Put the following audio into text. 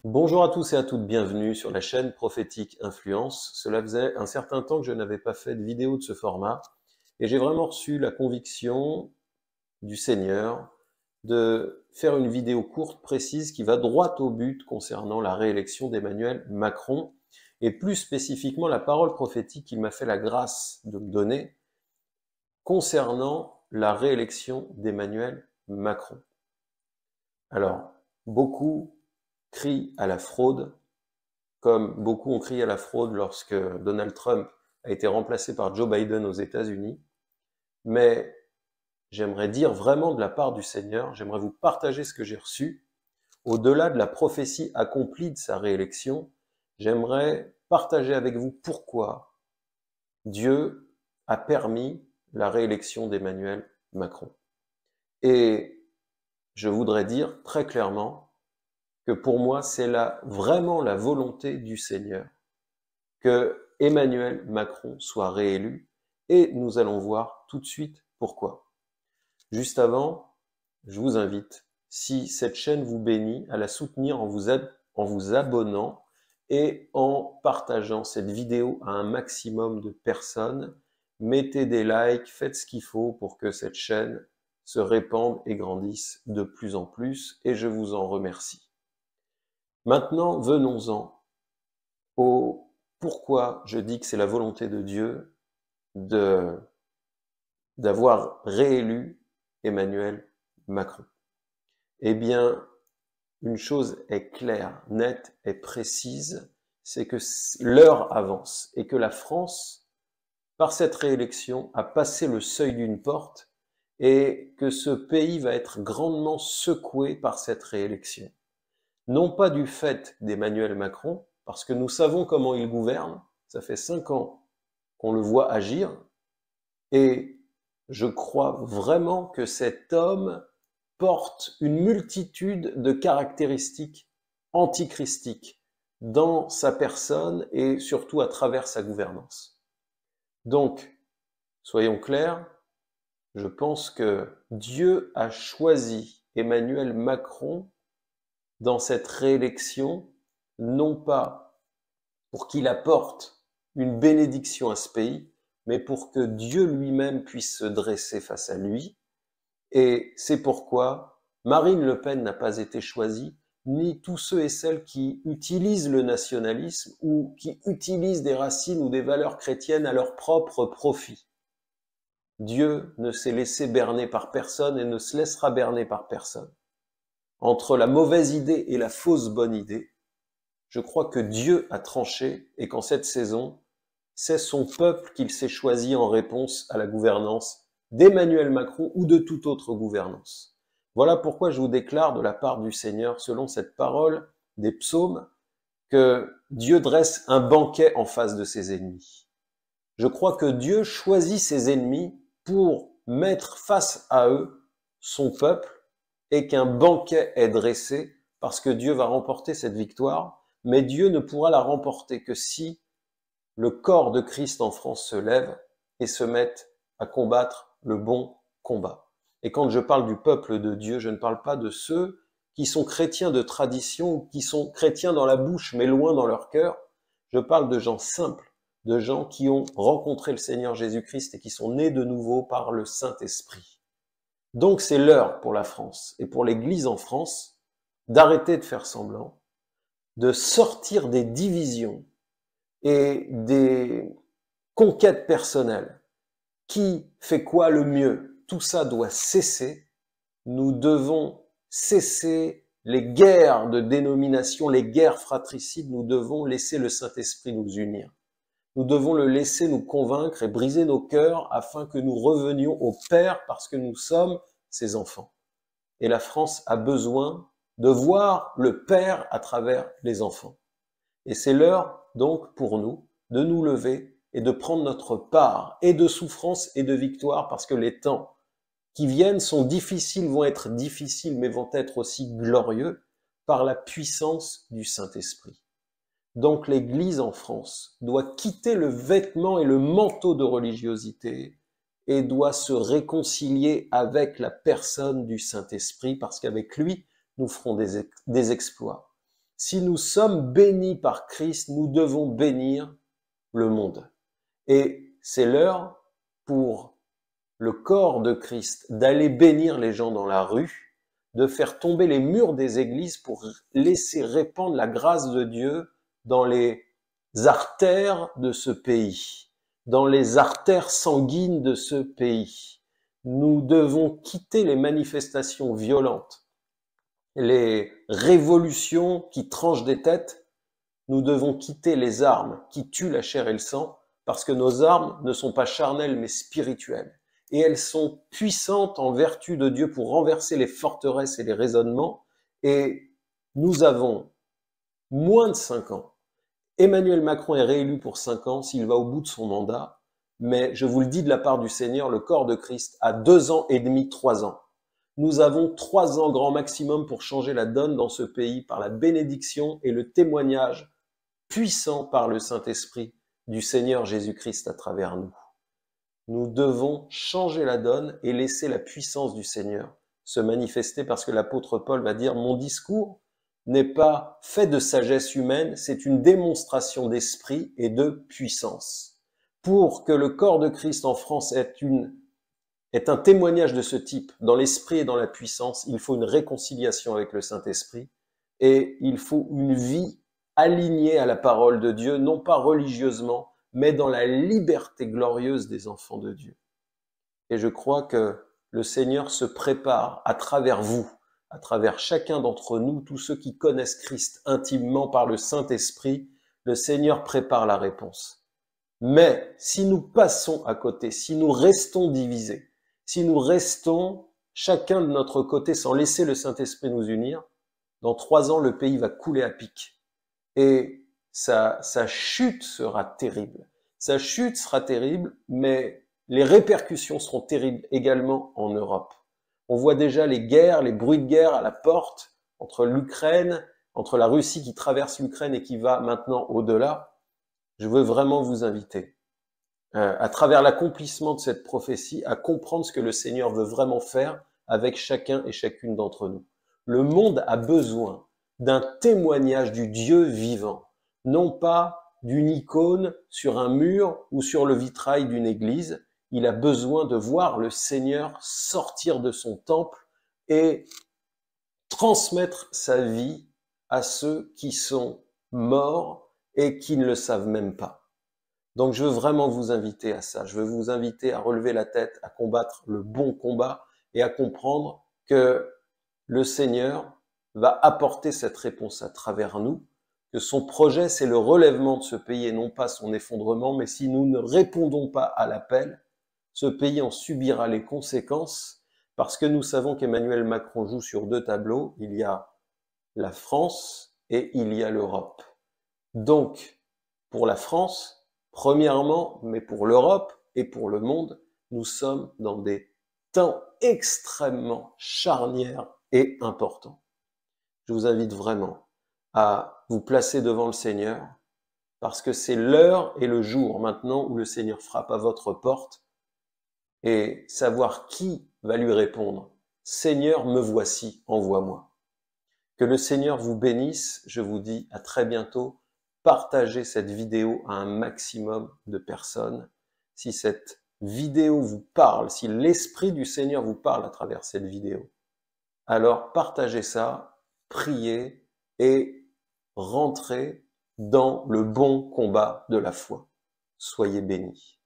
Bonjour à tous et à toutes, bienvenue sur la chaîne Prophétique Influence. Cela faisait un certain temps que je n'avais pas fait de vidéo de ce format et j'ai vraiment reçu la conviction du Seigneur de faire une vidéo courte, précise, qui va droit au but concernant la réélection d'Emmanuel Macron et plus spécifiquement la parole prophétique qu'il m'a fait la grâce de me donner concernant la réélection d'Emmanuel Macron. Alors, beaucoup crient à la fraude, comme beaucoup ont crié à la fraude lorsque Donald Trump a été remplacé par Joe Biden aux États-Unis. Mais j'aimerais dire vraiment de la part du Seigneur, j'aimerais vous partager ce que j'ai reçu. Au-delà de la prophétie accomplie de sa réélection, j'aimerais partager avec vous pourquoi Dieu a permis la réélection d'Emmanuel Macron. Et je voudrais dire très clairement que pour moi, c'est vraiment la volonté du Seigneur que Emmanuel Macron soit réélu, et nous allons voir tout de suite pourquoi. Juste avant, je vous invite, si cette chaîne vous bénit, à la soutenir en vous abonnant et en partageant cette vidéo à un maximum de personnes. Mettez des likes, faites ce qu'il faut pour que cette chaîne se répande et grandisse de plus en plus, et je vous en remercie. Maintenant, venons-en au pourquoi je dis que c'est la volonté de Dieu d'avoir réélu Emmanuel Macron. Eh bien, une chose est claire, nette et précise, c'est que l'heure avance et que la France, par cette réélection, a passé le seuil d'une porte et que ce pays va être grandement secoué par cette réélection. Non pas du fait d'Emmanuel Macron, parce que nous savons comment il gouverne, ça fait 5 ans qu'on le voit agir, et je crois vraiment que cet homme porte une multitude de caractéristiques antichristiques dans sa personne et surtout à travers sa gouvernance. Donc, soyons clairs, je pense que Dieu a choisi Emmanuel Macron dans cette réélection, non pas pour qu'il apporte une bénédiction à ce pays, mais pour que Dieu lui-même puisse se dresser face à lui. Et c'est pourquoi Marine Le Pen n'a pas été choisie, ni tous ceux et celles qui utilisent le nationalisme ou qui utilisent des racines ou des valeurs chrétiennes à leur propre profit. Dieu ne s'est laissé berner par personne et ne se laissera berner par personne. Entre la mauvaise idée et la fausse bonne idée, je crois que Dieu a tranché et qu'en cette saison, c'est son peuple qu'il s'est choisi en réponse à la gouvernance d'Emmanuel Macron ou de toute autre gouvernance. Voilà pourquoi je vous déclare de la part du Seigneur, selon cette parole des psaumes, que Dieu dresse un banquet en face de ses ennemis. Je crois que Dieu choisit ses ennemis pour mettre face à eux son peuple et qu'un banquet est dressé parce que Dieu va remporter cette victoire, mais Dieu ne pourra la remporter que si le corps de Christ en France se lève et se mette à combattre le bon combat. Et quand je parle du peuple de Dieu, je ne parle pas de ceux qui sont chrétiens de tradition ou qui sont chrétiens dans la bouche mais loin dans leur cœur. Je parle de gens simples, de gens qui ont rencontré le Seigneur Jésus-Christ et qui sont nés de nouveau par le Saint-Esprit. Donc c'est l'heure pour la France et pour l'Église en France d'arrêter de faire semblant, de sortir des divisions et des conquêtes personnelles. Qui fait quoi le mieux? Tout ça doit cesser. Nous devons cesser les guerres de dénomination, les guerres fratricides. Nous devons laisser le Saint-Esprit nous unir. Nous devons le laisser nous convaincre et briser nos cœurs afin que nous revenions au Père parce que nous sommes ses enfants. Et la France a besoin de voir le Père à travers les enfants. Et c'est l'heure, donc, pour nous, de nous lever et de prendre notre part, et de souffrance et de victoire, parce que les temps qui viennent sont difficiles, vont être difficiles, mais vont être aussi glorieux par la puissance du Saint-Esprit. Donc l'Église en France doit quitter le vêtement et le manteau de religiosité et doit se réconcilier avec la personne du Saint-Esprit, parce qu'avec lui, nous ferons des exploits. Si nous sommes bénis par Christ, nous devons bénir le monde. Et c'est l'heure pour le corps de Christ d'aller bénir les gens dans la rue, de faire tomber les murs des églises pour laisser répandre la grâce de Dieu dans les artères de ce pays, dans les artères sanguines de ce pays. Nous devons quitter les manifestations violentes, les révolutions qui tranchent des têtes. Nous devons quitter les armes qui tuent la chair et le sang, parce que nos armes ne sont pas charnelles mais spirituelles. Et elles sont puissantes en vertu de Dieu pour renverser les forteresses et les raisonnements. Et nous avons moins de 5 ans. Emmanuel Macron est réélu pour 5 ans s'il va au bout de son mandat. Mais je vous le dis de la part du Seigneur, le corps de Christ a 2 ans et demi, 3 ans. Nous avons 3 ans grand maximum pour changer la donne dans ce pays par la bénédiction et le témoignage puissant par le Saint-Esprit du Seigneur Jésus-Christ à travers nous. Nous devons changer la donne et laisser la puissance du Seigneur se manifester, parce que l'apôtre Paul va dire « Mon discours n'est pas fait de sagesse humaine, c'est une démonstration d'esprit et de puissance. » Pour que le corps de Christ en France est un témoignage de ce type, dans l'esprit et dans la puissance, il faut une réconciliation avec le Saint-Esprit et il faut une vie alignée à la parole de Dieu, non pas religieusement, mais dans la liberté glorieuse des enfants de Dieu. Et je crois que le Seigneur se prépare à travers vous, à travers chacun d'entre nous, tous ceux qui connaissent Christ intimement par le Saint-Esprit, le Seigneur prépare la réponse. Mais si nous passons à côté, si nous restons divisés, si nous restons chacun de notre côté sans laisser le Saint-Esprit nous unir, dans 3 ans, le pays va couler à pic. Et sa chute sera terrible. Sa chute sera terrible, mais les répercussions seront terribles également en Europe. On voit déjà les guerres, les bruits de guerre à la porte entre l'Ukraine, entre la Russie qui traverse l'Ukraine et qui va maintenant au-delà. Je veux vraiment vous inviter, à travers l'accomplissement de cette prophétie, à comprendre ce que le Seigneur veut vraiment faire avec chacun et chacune d'entre nous. Le monde a besoin d'un témoignage du Dieu vivant, non pas d'une icône sur un mur ou sur le vitrail d'une église. Il a besoin de voir le Seigneur sortir de son temple et transmettre sa vie à ceux qui sont morts et qui ne le savent même pas. Donc je veux vraiment vous inviter à ça. Je veux vous inviter à relever la tête, à combattre le bon combat et à comprendre que le Seigneur va apporter cette réponse à travers nous, que son projet, c'est le relèvement de ce pays et non pas son effondrement, mais si nous ne répondons pas à l'appel, ce pays en subira les conséquences, parce que nous savons qu'Emmanuel Macron joue sur 2 tableaux, il y a la France et il y a l'Europe. Donc, pour la France, premièrement, mais pour l'Europe et pour le monde, nous sommes dans des temps extrêmement charnières et importants. Je vous invite vraiment à vous placer devant le Seigneur, parce que c'est l'heure et le jour maintenant où le Seigneur frappe à votre porte, et savoir qui va lui répondre. Seigneur, me voici, envoie-moi. Que le Seigneur vous bénisse. Je vous dis à très bientôt. Partagez cette vidéo à un maximum de personnes. Si cette vidéo vous parle, si l'Esprit du Seigneur vous parle à travers cette vidéo, alors partagez ça, priez et rentrez dans le bon combat de la foi. Soyez bénis.